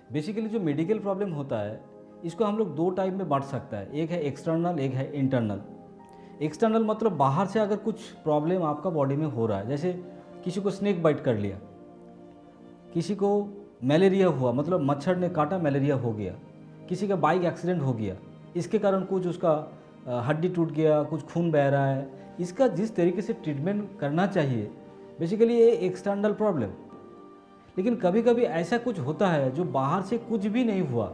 Basically जो medical problem होता है इसको हम लोग दो टाइप में बांट सकता है, एक है एक्सटर्नल, एक है इंटरनल। एक्सटर्नल मतलब बाहर से अगर कुछ प्रॉब्लम आपका बॉडी में हो रहा है, जैसे किसी को स्नेक बाइट कर लिया, किसी को मलेरिया हुआ, मतलब मच्छर ने काटा मलेरिया हो गया, किसी का बाइक एक्सीडेंट हो गया, इसके कारण कुछ उसका हड्डी टूट गया, कुछ खून बह रहा है, इसका जिस तरीके से ट्रीटमेंट करना चाहिए बेसिकली ये एक्सटर्नल प्रॉब्लम। लेकिन कभी कभी ऐसा कुछ होता है जो बाहर से कुछ भी नहीं हुआ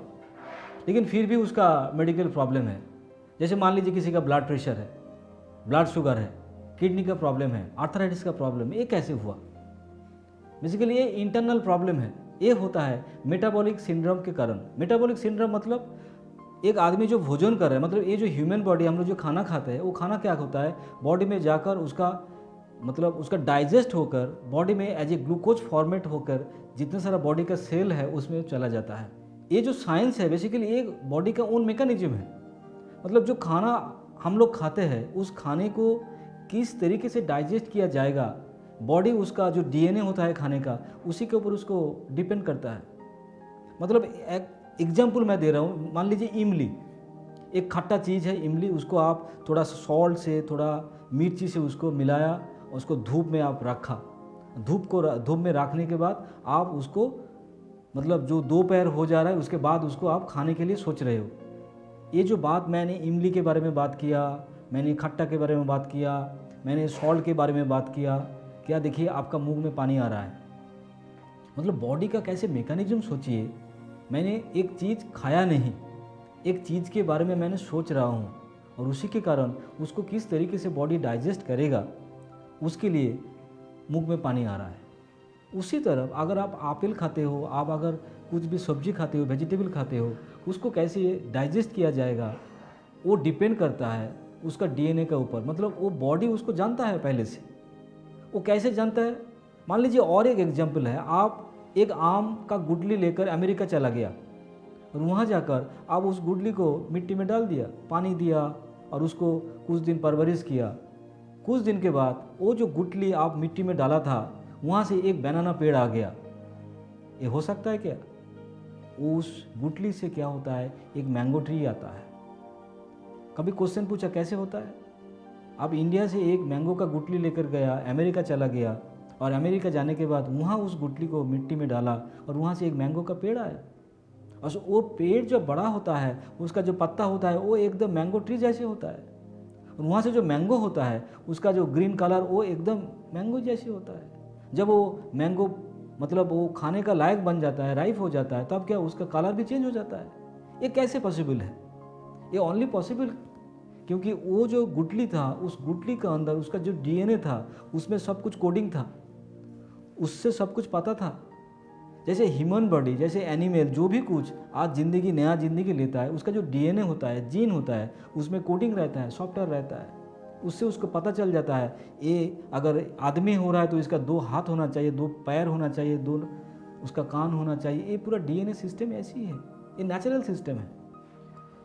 लेकिन फिर भी उसका मेडिकल प्रॉब्लम है। जैसे मान लीजिए किसी का ब्लड प्रेशर है, ब्लड शुगर है, किडनी का प्रॉब्लम है, आर्थराइटिस का प्रॉब्लम है, ये कैसे हुआ? बेसिकली ये इंटरनल प्रॉब्लम है। ये होता है मेटाबॉलिक सिंड्रोम के कारण। मेटाबॉलिक सिंड्रोम मतलब एक आदमी जो भोजन कर रहा है, मतलब ये जो ह्यूमन बॉडी हम लोग जो खाना खाते हैं वो खाना क्या होता है, बॉडी में जाकर उसका मतलब उसका डाइजेस्ट होकर बॉडी में एज ए ग्लूकोज फॉर्मेट होकर जितना सारा बॉडी का सेल है उसमें चला जाता है। ये जो साइंस है बेसिकली ये बॉडी का ओन मैकेनिज्म है। मतलब जो खाना हम लोग खाते हैं उस खाने को किस तरीके से डाइजेस्ट किया जाएगा, बॉडी उसका जो डीएनए होता है खाने का उसी के ऊपर उसको डिपेंड करता है। मतलब एक एग्जाम्पल मैं दे रहा हूँ, मान लीजिए इमली एक खट्टा चीज़ है, इमली उसको आप थोड़ा सॉल्ट से थोड़ा मिर्ची से उसको मिलाया, उसको धूप में आप रखा, धूप में रखने के बाद आप उसको मतलब जो दोपहर हो जा रहा है उसके बाद उसको आप खाने के लिए सोच रहे हो। ये जो बात मैंने इमली के बारे में बात किया, मैंने खट्टा के बारे में बात किया, मैंने सॉल्ट के बारे में बात किया, क्या देखिए आपका मुंह में पानी आ रहा है। मतलब बॉडी का कैसे मैकेनिज्म सोचिए। मैंने एक चीज़ खाया नहीं, एक चीज़ के बारे में मैंने सोच रहा हूँ और उसी के कारण उसको किस तरीके से बॉडी डाइजेस्ट करेगा उसके लिए मुंह में पानी आ रहा है। उसी तरह अगर आप एप्पल खाते हो, आप अगर कुछ भी सब्जी खाते हो, वेजिटेबल खाते हो, उसको कैसे डाइजेस्ट किया जाएगा वो डिपेंड करता है उसका डीएनए के ऊपर। मतलब वो बॉडी उसको जानता है पहले से। वो कैसे जानता है? मान लीजिए और एक एग्जांपल है, आप एक आम का गुठली लेकर अमेरिका चला गया और वहाँ जाकर आप उस गुठली को मिट्टी में डाल दिया, पानी दिया और उसको कुछ दिन परवरिश किया। कुछ दिन के बाद वो जो गुठली आप मिट्टी में डाला था वहाँ से एक बनाना पेड़ आ गया। ये हो सकता है क्या? उस गुठली से क्या होता है, एक मैंगो ट्री आता है। कभी क्वेश्चन पूछा कैसे होता है? आप इंडिया से एक मैंगो का गुठली लेकर गया, अमेरिका चला गया और अमेरिका जाने के बाद वहाँ उस गुठली को मिट्टी में डाला और वहाँ से एक मैंगो का पेड़ आया। और वो पेड़ जब बड़ा होता है उसका जो पत्ता होता है वो एकदम मैंगो ट्री जैसे होता है और वहाँ से जो मैंगो होता है उसका जो ग्रीन कलर वो एकदम मैंगो जैसे होता है। जब वो मैंगो मतलब वो खाने का लायक बन जाता है, राइप हो जाता है, तब क्या उसका कलर भी चेंज हो जाता है। ये कैसे पॉसिबल है? ये ओनली पॉसिबल क्योंकि वो जो गुठली था उस गुठली के अंदर उसका जो डीएनए था उसमें सब कुछ कोडिंग था, उससे सब कुछ पता था। जैसे ह्यूमन बॉडी, जैसे एनिमल, जो भी कुछ आज ज़िंदगी नया ज़िंदगी लेता है उसका जो डीएनए होता है, जीन होता है, उसमें कोडिंग रहता है, सॉफ्टवेयर रहता है। उससे उसको पता चल जाता है ये अगर आदमी हो रहा है तो इसका 2 हाथ होना चाहिए, 2 पैर होना चाहिए, 2 उसका कान होना चाहिए। ये पूरा डीएनए सिस्टम ऐसी है, ये नेचुरल सिस्टम है।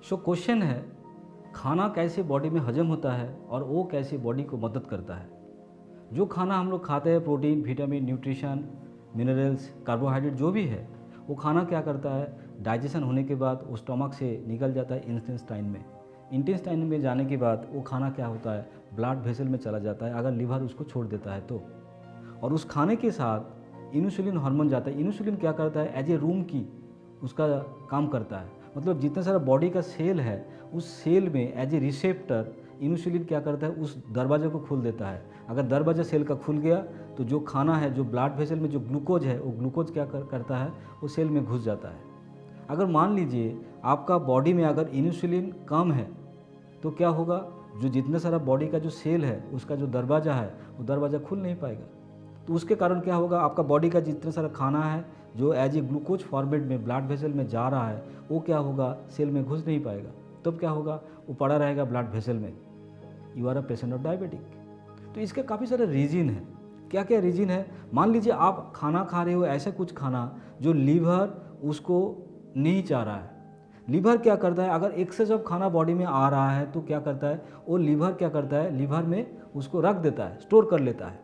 सो क्वेश्चन है खाना कैसे बॉडी में हजम होता है और वो कैसे बॉडी को मदद करता है। जो खाना हम लोग खाते हैं, protein, vitamin, nutrition, minerals, carbohydrate जो भी है, वो खाना क्या करता है, डाइजेशन होने के बाद वो स्टमक से निकल जाता है इंटेस्टाइन में। इंटेस्टाइन में जाने के बाद वो खाना क्या होता है, ब्लड वेसल में चला जाता है अगर लीवर उसको छोड़ देता है तो। और उस खाने के साथ इंसुलिन हार्मोन जाता है। इंसुलिन क्या करता है, एज ए रूम की उसका काम करता है। मतलब जितना सारा बॉडी का सेल है उस सेल में एज ए रिसेप्टर इंसुलिन क्या करता है, उस दरवाजे को खोल देता है। अगर दरवाजा सेल का खुल गया तो जो खाना है, जो ब्लड वेसल में जो ग्लूकोज है, वो ग्लूकोज क्या करता है, वो सेल में घुस जाता है। अगर मान लीजिए आपका बॉडी में अगर इंसुलिन कम है तो क्या होगा, जो जितना सारा बॉडी का जो सेल है उसका जो दरवाज़ा है वो दरवाज़ा खुल नहीं पाएगा। तो उसके कारण क्या होगा, आपका बॉडी का जितना सारा खाना है जो एज ए ग्लूकोज फॉर्मेट में ब्लड वेसल में जा रहा है वो क्या होगा, सेल में घुस नहीं पाएगा। तब क्या होगा, वो पड़ा रहेगा ब्लड वेसल में। You are a patient of diabetic. तो इसके काफ़ी सारे रीजन है। क्या क्या रीजन है? मान लीजिए आप खाना खा रहे हो, ऐसा कुछ खाना जो लीवर उसको नहीं चाह रहा है। लीवर क्या करता है, अगर एक्सेस ऑफ खाना बॉडी में आ रहा है तो क्या करता है, वो लीवर क्या करता है, लीवर में उसको रख देता है, स्टोर कर लेता है।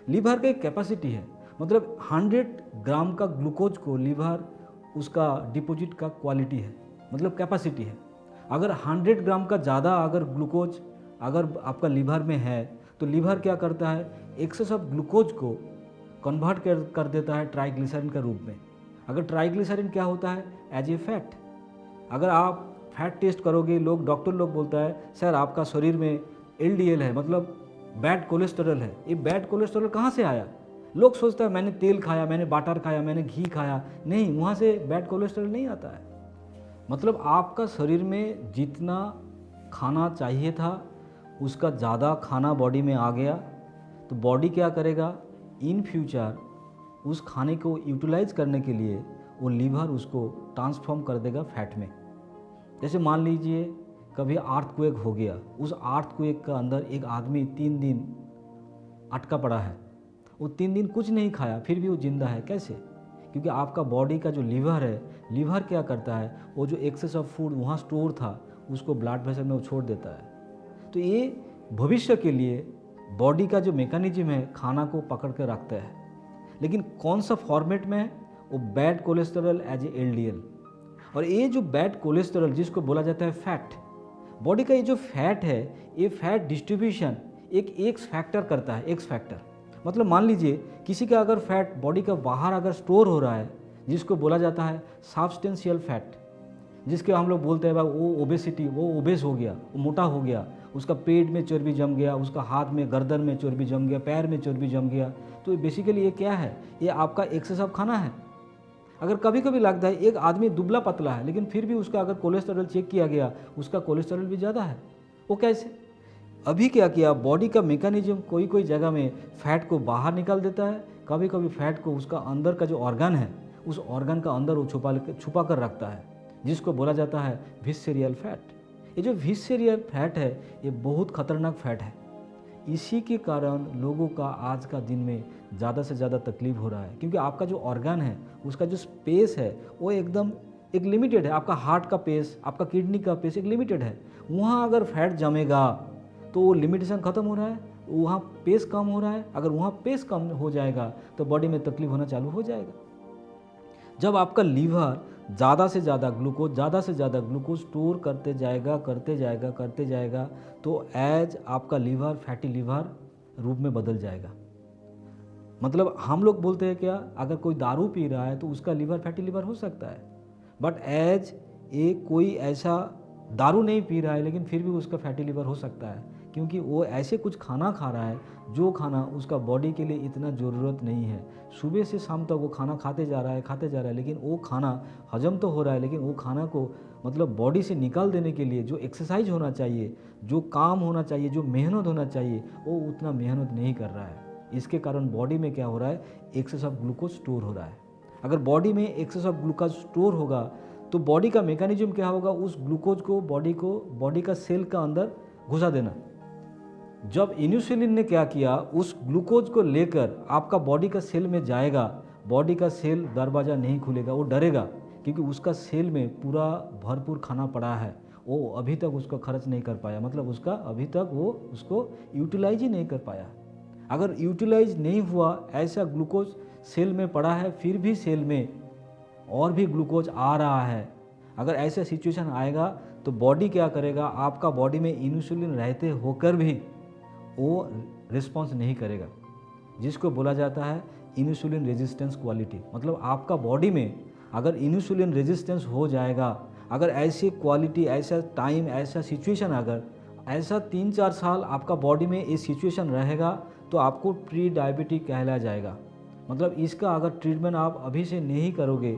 लीवर का एक कैपेसिटी है, मतलब 100 ग्राम का ग्लूकोज को लीवर उसका डिपॉजिट का क्वालिटी है, मतलब कैपेसिटी है। अगर 100 ग्राम का ज़्यादा अगर ग्लूकोज अगर आपका लीवर में है तो लीवर क्या करता है, एक्सेस ऑफ ग्लूकोज को कन्वर्ट कर देता है ट्राइग्लिसरीन का रूप में। अगर ट्राइग्लिसरीन क्या होता है, एज ए फैट। अगर आप फैट टेस्ट करोगे, डॉक्टर लोग बोलता है सर आपका शरीर में LDL है, मतलब बैड कोलेस्टेरॉल है। ये बैड कोलेस्टेरॉल कहाँ से आया? लोग सोचता है मैंने तेल खाया, मैंने बटर खाया, मैंने घी खाया। नहीं, वहाँ से बैड कोलेस्टेरॉल नहीं आता है। मतलब आपका शरीर में जितना खाना चाहिए था उसका ज़्यादा खाना बॉडी में आ गया, तो बॉडी क्या करेगा, इन फ्यूचर उस खाने को यूटिलाइज करने के लिए वो लीवर उसको ट्रांसफॉर्म कर देगा फैट में। जैसे मान लीजिए कभी अर्थक्वेक हो गया, उस अर्थक्वेक का अंदर एक आदमी 3 दिन अटका पड़ा है, वो 3 दिन कुछ नहीं खाया फिर भी वो जिंदा है। कैसे? क्योंकि आपका बॉडी का जो लीवर है, लीवर क्या करता है, वो जो एक्सेस ऑफ फूड वहाँ स्टोर था उसको ब्लड प्रेशर में वो छोड़ देता है। तो ये भविष्य के लिए बॉडी का जो मैकेनिज्म है खाना को पकड़ कर रखता है, लेकिन कौन सा फॉर्मेट में है, वो bad cholesterol as a LDL। और ये जो बैड कोलेस्टेरॉल जिसको बोला जाता है फैट, बॉडी का ये जो फैट है, ये फैट डिस्ट्रीब्यूशन एक एक्स फैक्टर करता है। एक्स फैक्टर मतलब मान लीजिए किसी का अगर फैट बॉडी का बाहर अगर स्टोर हो रहा है, जिसको बोला जाता है सब्सटेंशियल फैट, जिसके हम लोग बोलते हैं भाई वो ओबेसिटी, वो ओबेस हो गया, वो मोटा हो गया, उसका पेट में चर्बी जम गया, उसका हाथ में गर्दन में चर्बी जम गया, पैर में चर्बी जम गया। तो बेसिकली ये क्या है, ये आपका एक्सेस ऑफ खाना है। अगर कभी कभी लगता है एक आदमी दुबला पतला है लेकिन फिर भी उसका अगर कोलेस्टेरॉल चेक किया गया उसका कोलेस्टेरॉल भी ज़्यादा है, वो कैसे? अभी क्या किया, बॉडी का मैकेनिज्म कोई कोई जगह में फैट को बाहर निकाल देता है, कभी कभी फैट को उसका अंदर का जो ऑर्गन है उस ऑर्गन का अंदर वो छुपा कर रखता है, जिसको बोला जाता है विस्सेरियल फैट। ये जो विस्सेरियल फैट है ये बहुत खतरनाक फैट है। इसी के कारण लोगों का आज का दिन में ज़्यादा से ज़्यादा तकलीफ हो रहा है, क्योंकि आपका जो ऑर्गन है उसका जो स्पेस है वो एकदम एक लिमिटेड है। आपका हार्ट का पेस, आपका किडनी का पेस एक लिमिटेड है। वहाँ अगर फैट जमेगा तो वो लिमिटेशन ख़त्म हो रहा है, वहाँ पेस कम हो रहा है। अगर वहाँ पेस कम हो जाएगा तो बॉडी में तकलीफ होना चालू हो जाएगा। जब आपका लीवर ज़्यादा से ज़्यादा ग्लूकोज स्टोर करते जाएगा तो एज आपका लीवर फैटी लीवर रूप में बदल जाएगा। मतलब हम लोग बोलते हैं क्या, अगर कोई दारू पी रहा है तो उसका लीवर फैटी लीवर हो सकता है, बट एज ए कोई ऐसा दारू नहीं पी रहा है लेकिन फिर भी उसका फैटी लीवर हो सकता है, क्योंकि वो ऐसे कुछ खाना खा रहा है जो खाना उसका बॉडी के लिए इतना ज़रूरत नहीं है। सुबह से शाम तक वो खाना खाते जा रहा है, लेकिन वो खाना हजम तो हो रहा है, लेकिन वो खाना को मतलब बॉडी से निकाल देने के लिए जो एक्सरसाइज होना चाहिए, जो काम होना चाहिए, जो मेहनत होना चाहिए, वो उतना मेहनत नहीं कर रहा है। इसके कारण बॉडी में क्या हो रहा है, एक्सेस ऑफ ग्लूकोज स्टोर हो रहा है। अगर बॉडी में एक्सेस ऑफ ग्लूकोज स्टोर होगा तो बॉडी का मैकेनिज्म क्या होगा, उस ग्लूकोज को बॉडी का सेल का अंदर घुसा देना। जब इंसुलिन ने क्या किया, उस ग्लूकोज को लेकर आपका बॉडी का सेल में जाएगा, बॉडी का सेल दरवाज़ा नहीं खुलेगा, वो डरेगा, क्योंकि उसका सेल में पूरा भरपूर खाना पड़ा है, वो अभी तक उसको खर्च नहीं कर पाया, मतलब उसका अभी तक वो उसको यूटिलाइज ही नहीं कर पाया। अगर यूटिलाइज नहीं हुआ, ऐसा ग्लूकोज सेल में पड़ा है, फिर भी सेल में और भी ग्लूकोज आ रहा है, अगर ऐसा सिचुएशन आएगा तो बॉडी क्या करेगा, आपका बॉडी में इंसुलिन रहते होकर भी वो रिस्पॉन्स नहीं करेगा, जिसको बोला जाता है इंसुलिन रेजिस्टेंस क्वालिटी। मतलब आपका बॉडी में अगर इंसुलिन रेजिस्टेंस हो जाएगा, अगर ऐसी क्वालिटी, ऐसा टाइम, ऐसा सिचुएशन, अगर ऐसा 3-4 साल आपका बॉडी में ये सिचुएशन रहेगा तो आपको प्री डायबिटिक कहलाया जाएगा। मतलब इसका अगर ट्रीटमेंट आप अभी से नहीं करोगे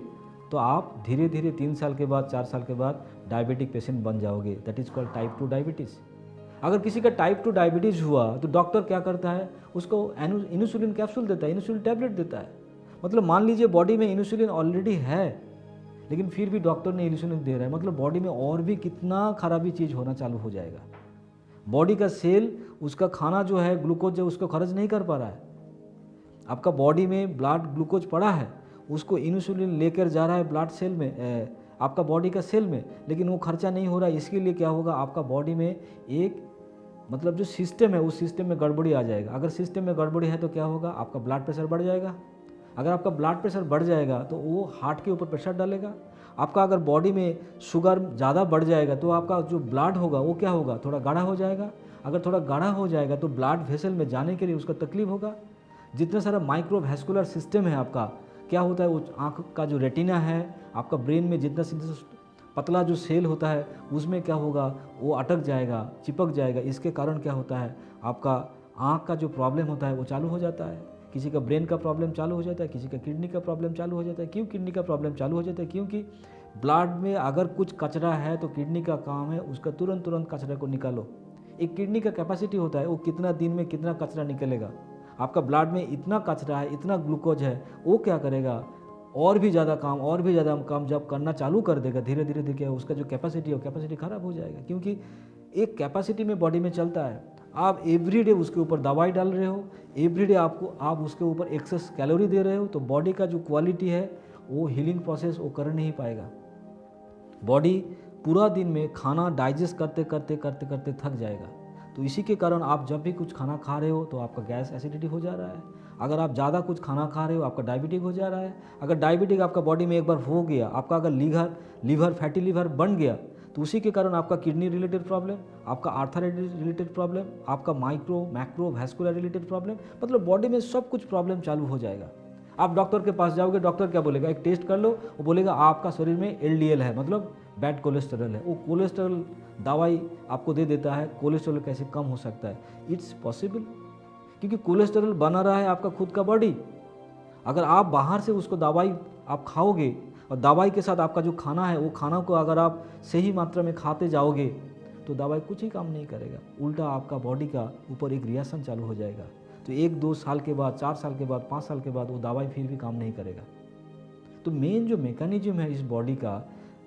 तो आप धीरे धीरे 3 साल के बाद, 4 साल के बाद डायबिटिक पेशेंट बन जाओगे। That is called type 2 diabetes. अगर किसी का टाइप 2 डायबिटीज़ हुआ तो डॉक्टर क्या करता है, उसको इंसुलिन कैप्सूल देता है, इंसुलिन टैबलेट देता है। मतलब मान लीजिए बॉडी में इंसुलिन ऑलरेडी है लेकिन फिर भी डॉक्टर ने इंसुलिन दे रहा है, मतलब बॉडी में और भी कितना खराबी चीज़ होना चालू हो जाएगा। बॉडी का सेल उसका खाना जो है, ग्लूकोज जो उसको खर्च नहीं कर पा रहा है। आपका बॉडी में ब्लड ग्लूकोज पड़ा है, उसको इंसुलिन लेकर जा रहा है ब्लड सेल में, आपका बॉडी का सेल में, लेकिन वो खर्चा नहीं हो रहा है। इसके लिए क्या होगा, आपका बॉडी में एक मतलब जो सिस्टम है उस सिस्टम में गड़बड़ी आ जाएगा। अगर सिस्टम में गड़बड़ी है तो क्या होगा, आपका ब्लड प्रेशर बढ़ जाएगा। अगर आपका ब्लड प्रेशर बढ़ जाएगा तो वो हार्ट के ऊपर प्रेशर डालेगा। आपका अगर बॉडी में शुगर ज़्यादा बढ़ जाएगा तो आपका जो ब्लड होगा वो क्या होगा, थोड़ा गाढ़ा हो जाएगा। अगर थोड़ा गाढ़ा हो जाएगा तो ब्लड वेसल में जाने के लिए उसका तकलीफ होगा। जितना सारा माइक्रोवैस्कुलर सिस्टम है आपका, क्या होता है, वो आँख का जो रेटिना है, आपका ब्रेन में जितना पतला जो सेल होता है उसमें क्या होगा, वो अटक जाएगा, चिपक जाएगा। इसके कारण क्या होता है, आपका आँख का जो प्रॉब्लम होता है वो चालू हो जाता है। किसी का ब्रेन का प्रॉब्लम चालू हो जाता है, किसी का किडनी का प्रॉब्लम चालू हो जाता है। क्यों किडनी का प्रॉब्लम चालू हो जाता है? क्योंकि ब्लड में अगर कुछ कचरा है तो किडनी का काम है उसका तुरंत कचरे को निकालो। एक किडनी का कैपेसिटी होता है, वो कितना दिन में कितना कचरा निकलेगा। आपका ब्लड में इतना कचरा है, इतना ग्लूकोज है, वो क्या करेगा, और भी ज़्यादा काम जब करना चालू कर देगा, धीरे धीरे देखिए उसका जो कैपेसिटी है वो कैपेसिटी ख़राब हो जाएगा। क्योंकि एक कैपेसिटी में बॉडी में चलता है। आप एवरीडे उसके ऊपर दवाई डाल रहे हो, एवरीडे आप उसके ऊपर एक्सेस कैलोरी दे रहे हो, तो बॉडी का जो क्वालिटी है वो हीलिंग प्रोसेस वो कर नहीं पाएगा। बॉडी पूरा दिन में खाना डाइजेस्ट करते करते थक जाएगा। तो इसी के कारण आप जब भी कुछ खाना खा रहे हो तो आपका गैस एसिडिटी हो जा रहा है। अगर आप ज़्यादा कुछ खाना खा रहे हो आपका डायबिटिक हो जा रहा है। अगर डायबिटिक आपका बॉडी में एक बार हो गया, आपका अगर लीवर फैटी लीवर बन गया, तो उसी के कारण आपका किडनी रिलेटेड प्रॉब्लम, आपका आर्थराइटिस रिलेटेड प्रॉब्लम, आपका मैक्रो वैस्कुलर रिलेटेड प्रॉब्लम, मतलब बॉडी में सब कुछ प्रॉब्लम चालू हो जाएगा। आप डॉक्टर के पास जाओगे, डॉक्टर क्या बोलेगा, एक टेस्ट कर लो, वो बोलेगा आपका शरीर में LDL है, मतलब बैड कोलेस्ट्रॉल है। वो कोलेस्ट्रॉल दवाई आपको दे देता है। कोलेस्ट्रॉल कैसे कम हो सकता है? इट्स पॉसिबल, क्योंकि कोलेस्ट्रॉल बना रहा है आपका खुद का बॉडी। अगर आप बाहर से उसको दवाई आप खाओगे और दवाई के साथ आपका जो खाना है वो खाना को अगर आप सही मात्रा में खाते जाओगे तो दवाई कुछ ही काम नहीं करेगा, उल्टा आपका बॉडी का ऊपर एक रिएक्शन चालू हो जाएगा। तो 1-2 साल के बाद, 4 साल के बाद, 5 साल के बाद वो दवाई फिर भी काम नहीं करेगा। तो मेन जो मैकेनिज्म है इस बॉडी का,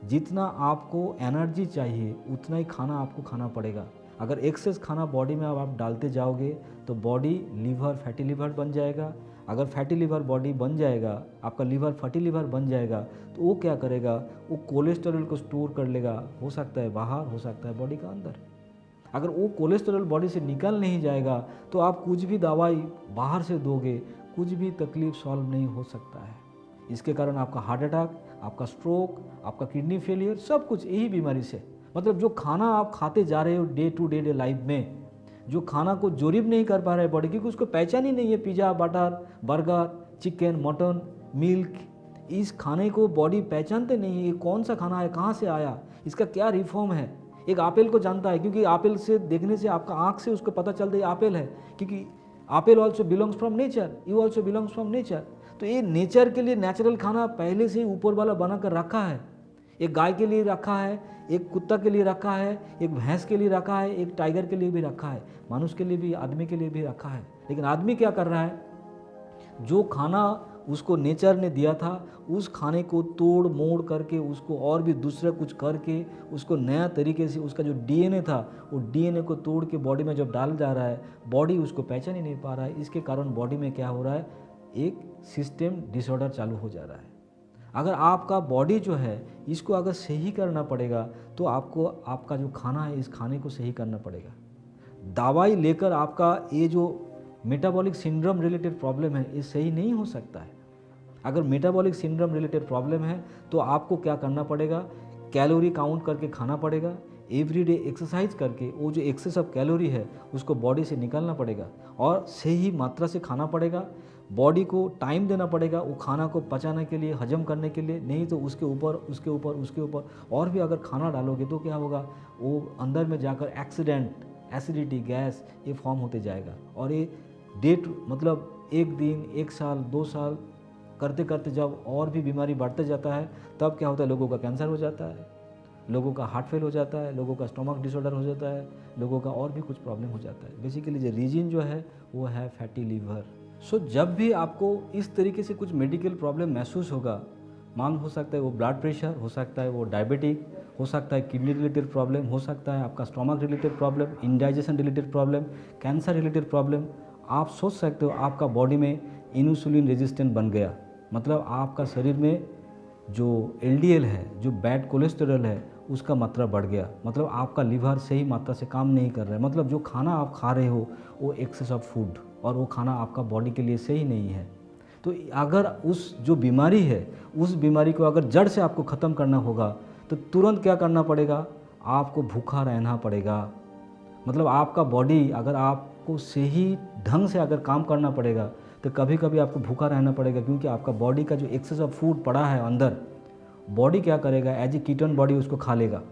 जितना आपको एनर्जी चाहिए उतना ही खाना आपको खाना पड़ेगा। अगर एक्सेस खाना बॉडी में आप डालते जाओगे तो बॉडी फैटी लीवर बन जाएगा। अगर फैटी लीवर बॉडी बन जाएगा, आपका लीवर फैटी लीवर बन जाएगा, तो वो क्या करेगा, वो कोलेस्ट्रॉल को स्टोर कर लेगा। हो सकता है बाहर, हो सकता है बॉडी का अंदर। अगर वो कोलेस्ट्रॉल बॉडी से निकल नहीं जाएगा तो आप कुछ भी दवाई बाहर से दोगे, कुछ भी तकलीफ सॉल्व नहीं हो सकता है। इसके कारण आपका हार्ट अटैक, आपका स्ट्रोक, आपका किडनी फेलियर, सब कुछ यही बीमारी से। मतलब जो खाना आप खाते जा रहे हो डे टू डे लाइफ में, जो खाना को जोरिब नहीं कर पा रहे बॉडी, क्योंकि उसको पहचान ही नहीं है। Pizza, butter, burger, chicken, mutton, milk, इस खाने को बॉडी पहचानते नहीं है। ये कौन सा खाना है, कहाँ से आया, इसका क्या रिफॉर्म है। एक एप्पल को जानता है, क्योंकि एप्पल से देखने से आपका आँख से उसको पता चलता है एप्पल है, क्योंकि Apple also belongs from nature, you also belongs from nature. तो ये नेचर के लिए नेचुरल खाना पहले से ही ऊपर वाला बना कर रखा है। एक गाय के लिए रखा है, एक कुत्ता के लिए रखा है, एक भैंस के लिए रखा है, एक टाइगर के लिए भी रखा है, मनुष्य के लिए भी, आदमी के लिए भी रखा है। लेकिन आदमी क्या कर रहा है, जो खाना उसको नेचर ने दिया था उस खाने को तोड़ मोड़ करके, उसको और भी दूसरा कुछ करके, उसको नया तरीके से, उसका जो DNA था वो DNA को तोड़ के बॉडी में जब डाल जा रहा है, बॉडी उसको पहचान ही नहीं पा रहा है। इसके कारण बॉडी में क्या हो रहा है, एक सिस्टम डिसऑर्डर चालू हो जा रहा है। अगर आपका बॉडी जो है इसको अगर सही करना पड़ेगा तो आपको आपका जो खाना है इस खाने को सही करना पड़ेगा। दवाई लेकर आपका ये जो मेटाबॉलिक सिंड्रोम रिलेटेड प्रॉब्लम है ये सही नहीं हो सकता है। अगर मेटाबॉलिक सिंड्रोम रिलेटेड प्रॉब्लम है तो आपको क्या करना पड़ेगा, कैलोरी काउंट करके खाना पड़ेगा, एवरीडे एक्सरसाइज करके वो जो एक्सेस ऑफ कैलोरी है उसको बॉडी से निकालना पड़ेगा और सही मात्रा से खाना पड़ेगा। बॉडी को टाइम देना पड़ेगा वो खाना को पचाने के लिए, हजम करने के लिए। नहीं तो उसके ऊपर और भी अगर खाना डालोगे तो क्या होगा, वो अंदर में जाकर एसिडिटी, गैस ये फॉर्म होते जाएगा। और ये मतलब 1 दिन, 1 साल, 2 साल करते करते जब और भी बीमारी बढ़ते जाता है तब क्या होता है, लोगों का कैंसर हो जाता है, लोगों का हार्ट फेल हो जाता है, लोगों का स्टमक डिसऑर्डर हो जाता है, लोगों का और भी कुछ प्रॉब्लम हो जाता है। बेसिकली जो रीजन जो है वो है फैटी लीवर। सो जब भी आपको इस तरीके से कुछ मेडिकल प्रॉब्लम महसूस होगा, मान हो सकता है वो ब्लड प्रेशर, हो सकता है वो डायबिटिक, हो सकता है किडनी रिलेटेड प्रॉब्लम, हो सकता है आपका stomach related problem, indigestion related problem, cancer related problem, आप सोच सकते हो आपका बॉडी में इंसुलिन रेजिस्टेंट बन गया। मतलब आपका शरीर में जो LDL है, जो बैड कोलेस्ट्रॉल है, उसका मात्रा बढ़ गया। मतलब आपका लीवर सही मात्रा से काम नहीं कर रहा है। मतलब जो खाना आप खा रहे हो वो एक्सेस ऑफ फूड, और वो खाना आपका बॉडी के लिए सही नहीं है। तो अगर उस जो बीमारी है, उस बीमारी को अगर जड़ से आपको ख़त्म करना होगा तो तुरंत क्या करना पड़ेगा, आपको भूखा रहना पड़ेगा। मतलब आपका बॉडी अगर आपको सही ढंग से अगर काम करना पड़ेगा तो कभी कभी आपको भूखा रहना पड़ेगा, क्योंकि आपका बॉडी का जो एक्सेस ऑफ फूड पड़ा है अंदर, बॉडी क्या करेगा, एज ए कीटोन बॉडी उसको खा लेगा।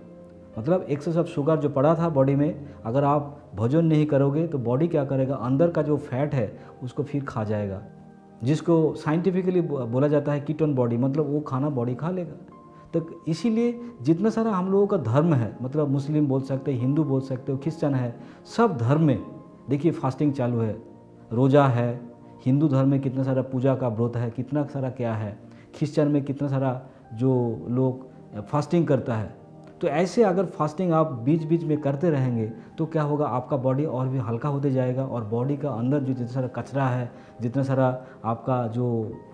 मतलब एक्सेस ऑफ शुगर जो पड़ा था बॉडी में, अगर आप भोजन नहीं करोगे तो बॉडी क्या करेगा, अंदर का जो फैट है उसको फिर खा जाएगा, जिसको साइंटिफिकली बोला जाता है कीटोन बॉडी। मतलब वो खाना बॉडी खा लेगा। तो इसीलिए जितना सारा हम लोगों का धर्म है, मतलब मुस्लिम बोल सकते हो, हिंदू बोल सकते हो, क्रिश्चन है, सब धर्म में देखिए फास्टिंग चालू है, रोज़ा है। हिंदू धर्म में कितना सारा पूजा का व्रत है, कितना सारा क्या है। क्रिश्चन में कितना सारा जो लोग फास्टिंग करता है। तो ऐसे अगर फास्टिंग आप बीच बीच में करते रहेंगे तो क्या होगा, आपका बॉडी और भी हल्का होते जाएगा और बॉडी का अंदर जो जितना सारा कचरा है, जितना सारा आपका जो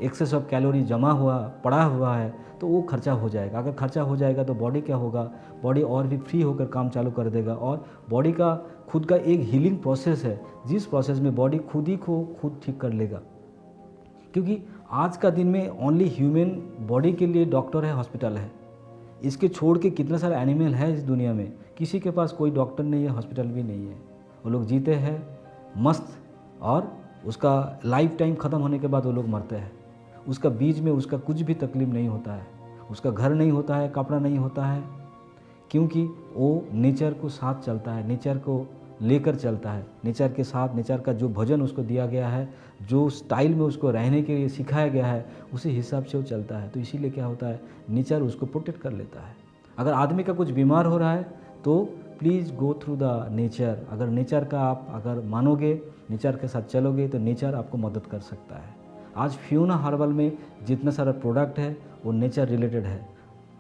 एक्सेस ऑफ कैलोरी जमा हुआ पड़ा हुआ है तो वो खर्चा हो जाएगा। अगर खर्चा हो जाएगा तो बॉडी क्या होगा, बॉडी और भी फ्री होकर काम चालू कर देगा। और बॉडी का खुद का एक हीलिंग प्रोसेस है, जिस प्रोसेस में बॉडी खुद ही को खुद ठीक कर लेगा। क्योंकि आज का दिन में ओनली ह्यूमन बॉडी के लिए डॉक्टर है, हॉस्पिटल है। इसके छोड़ के कितना सारा एनिमल है इस दुनिया में, किसी के पास कोई डॉक्टर नहीं है, हॉस्पिटल भी नहीं है। वो लोग जीते हैं मस्त, और उसका लाइफ टाइम ख़त्म होने के बाद वो लोग मरते हैं। उसका बीच में उसका कुछ भी तकलीफ नहीं होता है, उसका घर नहीं होता है, कपड़ा नहीं होता है, क्योंकि वो नेचर को साथ चलता है, नेचर को लेकर चलता है, नेचर के साथ। नेचर का जो भजन उसको दिया गया है, जो स्टाइल में उसको रहने के लिए सिखाया गया है, उसी हिसाब से वो चलता है। तो इसीलिए क्या होता है, नेचर उसको प्रोटेक्ट कर लेता है। अगर आदमी का कुछ बीमार हो रहा है तो please go through the nature. अगर नेचर का आप अगर मानोगे, नेचर के साथ चलोगे तो नेचर आपको मदद कर सकता है। आज फ्यूना हर्बल में जितना सारा प्रोडक्ट है वो नेचर रिलेटेड है।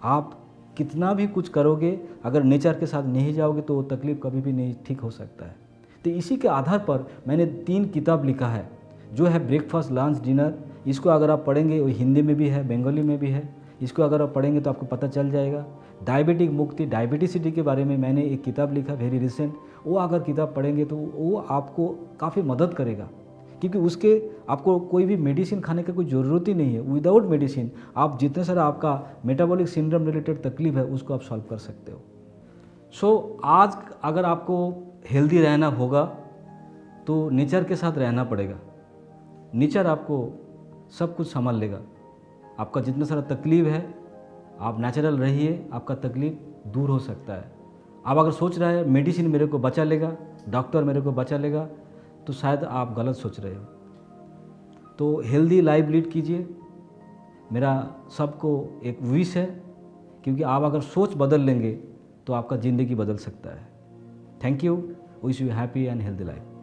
आप कितना भी कुछ करोगे, अगर नेचर के साथ नहीं जाओगे तो वो तकलीफ़ कभी भी नहीं ठीक हो सकता है। तो इसी के आधार पर मैंने 3 किताब लिखा है, जो है ब्रेकफास्ट, लंच, डिनर। इसको अगर आप पढ़ेंगे, वो हिंदी में भी है, बंगाली में भी है। इसको अगर आप पढ़ेंगे तो आपको पता चल जाएगा। डायबिटिक मुक्ति, डायबिटिसिटी के बारे में मैंने एक किताब लिखा वेरी रिसेंट। वो अगर किताब पढ़ेंगे तो वो आपको काफ़ी मदद करेगा, क्योंकि उसके आपको कोई भी मेडिसिन खाने का कोई ज़रूरत ही नहीं है। विदाउट मेडिसिन आप जितने सारा आपका मेटाबॉलिक सिंड्रोम रिलेटेड तकलीफ है उसको आप सॉल्व कर सकते हो। सो आज अगर आपको हेल्दी रहना होगा तो नेचर के साथ रहना पड़ेगा। नेचर आपको सब कुछ संभाल लेगा। आपका जितना सारा तकलीफ है, आप नेचुरल रहिए, आपका तकलीफ दूर हो सकता है। आप अगर सोच रहे हैं मेडिसिन मेरे को बचा लेगा, डॉक्टर मेरे को बचा लेगा, तो शायद आप गलत सोच रहे हो। तो हेल्दी लाइफ लीड कीजिए, मेरा सबको एक विश है, क्योंकि आप अगर सोच बदल लेंगे तो आपका ज़िंदगी बदल सकता है। Thank you, wish you happy and healthy life.